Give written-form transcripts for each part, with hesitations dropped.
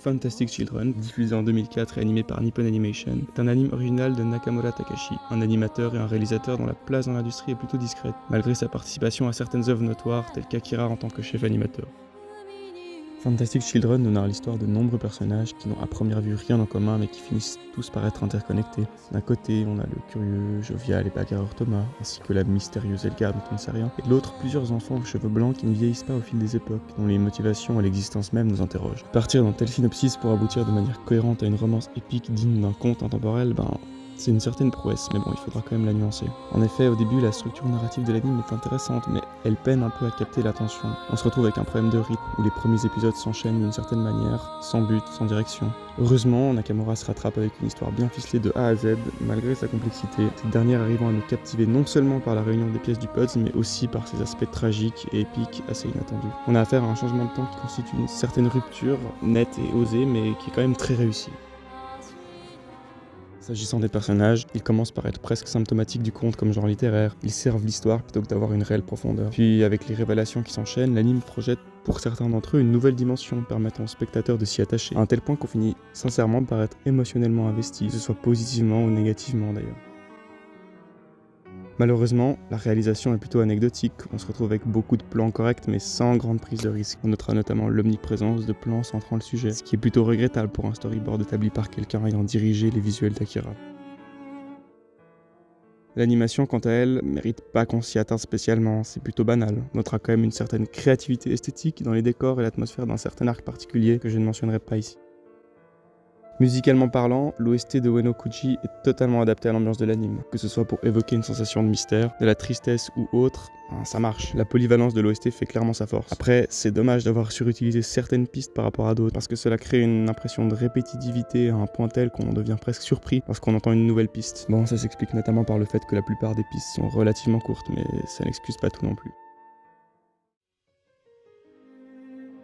Fantastic Children, diffusé en 2004 et animé par Nippon Animation, est un anime original de Nakamura Takashi, un animateur et un réalisateur dont la place dans l'industrie est plutôt discrète, malgré sa participation à certaines œuvres notoires telles qu'Akira en tant que chef animateur. Fantastic Children nous narre l'histoire de nombreux personnages qui n'ont à première vue rien en commun mais qui finissent tous par être interconnectés. D'un côté, on a le curieux, jovial et bagarreur Thomas, ainsi que la mystérieuse Elga dont on ne sait rien, et de l'autre, plusieurs enfants aux cheveux blancs qui ne vieillissent pas au fil des époques, dont les motivations et l'existence même nous interrogent. Partir dans tel synopsis pour aboutir de manière cohérente à une romance épique digne d'un conte intemporel, c'est une certaine prouesse, mais bon, il faudra quand même la nuancer. En effet, au début, la structure narrative de l'anime est intéressante, mais elle peine un peu à capter l'attention. On se retrouve avec un problème de rythme, où les premiers épisodes s'enchaînent d'une certaine manière, sans but, sans direction. Heureusement, Nakamura se rattrape avec une histoire bien ficelée de A à Z, malgré sa complexité, cette dernière arrivant à nous captiver non seulement par la réunion des pièces du puzzle, mais aussi par ses aspects tragiques et épiques assez inattendus. On a affaire à un changement de temps qui constitue une certaine rupture, nette et osée, mais qui est quand même très réussie. S'agissant des personnages, ils commencent par être presque symptomatiques du conte comme genre littéraire. Ils servent l'histoire plutôt que d'avoir une réelle profondeur. Puis, avec les révélations qui s'enchaînent, l'anime projette pour certains d'entre eux une nouvelle dimension permettant aux spectateurs de s'y attacher, à un tel point qu'on finit sincèrement par être émotionnellement investi, que ce soit positivement ou négativement d'ailleurs. Malheureusement, la réalisation est plutôt anecdotique, on se retrouve avec beaucoup de plans corrects mais sans grande prise de risque. On notera notamment l'omniprésence de plans centrant le sujet, ce qui est plutôt regrettable pour un storyboard établi par quelqu'un ayant dirigé les visuels d'Akira. L'animation, quant à elle, mérite pas qu'on s'y attarde spécialement, c'est plutôt banal. On notera quand même une certaine créativité esthétique dans les décors et l'atmosphère d'un certain arc particulier que je ne mentionnerai pas ici. Musicalement parlant, l'OST de Ueno Kuji est totalement adapté à l'ambiance de l'anime. Que ce soit pour évoquer une sensation de mystère, de la tristesse ou autre, ça marche. La polyvalence de l'OST fait clairement sa force. Après, c'est dommage d'avoir surutilisé certaines pistes par rapport à d'autres, parce que cela crée une impression de répétitivité à un point tel qu'on en devient presque surpris lorsqu'on entend une nouvelle piste. Bon, ça s'explique notamment par le fait que la plupart des pistes sont relativement courtes, mais ça n'excuse pas tout non plus.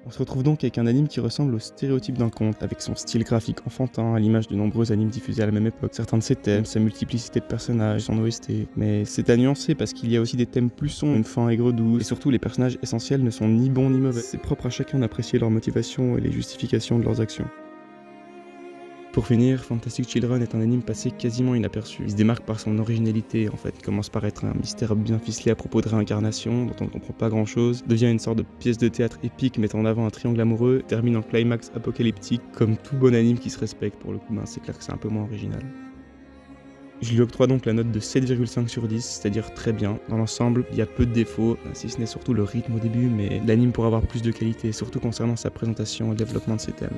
On se retrouve donc avec un anime qui ressemble au stéréotype d'un conte, avec son style graphique enfantin à l'image de nombreux animes diffusés à la même époque, certains de ses thèmes, sa multiplicité de personnages, son OST, mais c'est à nuancer parce qu'il y a aussi des thèmes plus sombres, une fin aigre-douce, et surtout les personnages essentiels ne sont ni bons ni mauvais, c'est propre à chacun d'apprécier leurs motivations et les justifications de leurs actions. Pour finir, Fantastic Children est un anime passé quasiment inaperçu. Il se démarque par son originalité en fait, il commence par être un mystère bien ficelé à propos de réincarnation, dont on ne comprend pas grand chose, devient une sorte de pièce de théâtre épique mettant en avant un triangle amoureux, termine en climax apocalyptique, comme tout bon anime qui se respecte pour le coup, c'est clair que c'est un peu moins original. Je lui octroie donc la note de 7,5 sur 10, c'est-à-dire très bien. Dans l'ensemble, il y a peu de défauts, si ce n'est surtout le rythme au début, mais l'anime pourrait avoir plus de qualité, surtout concernant sa présentation et le développement de ses thèmes.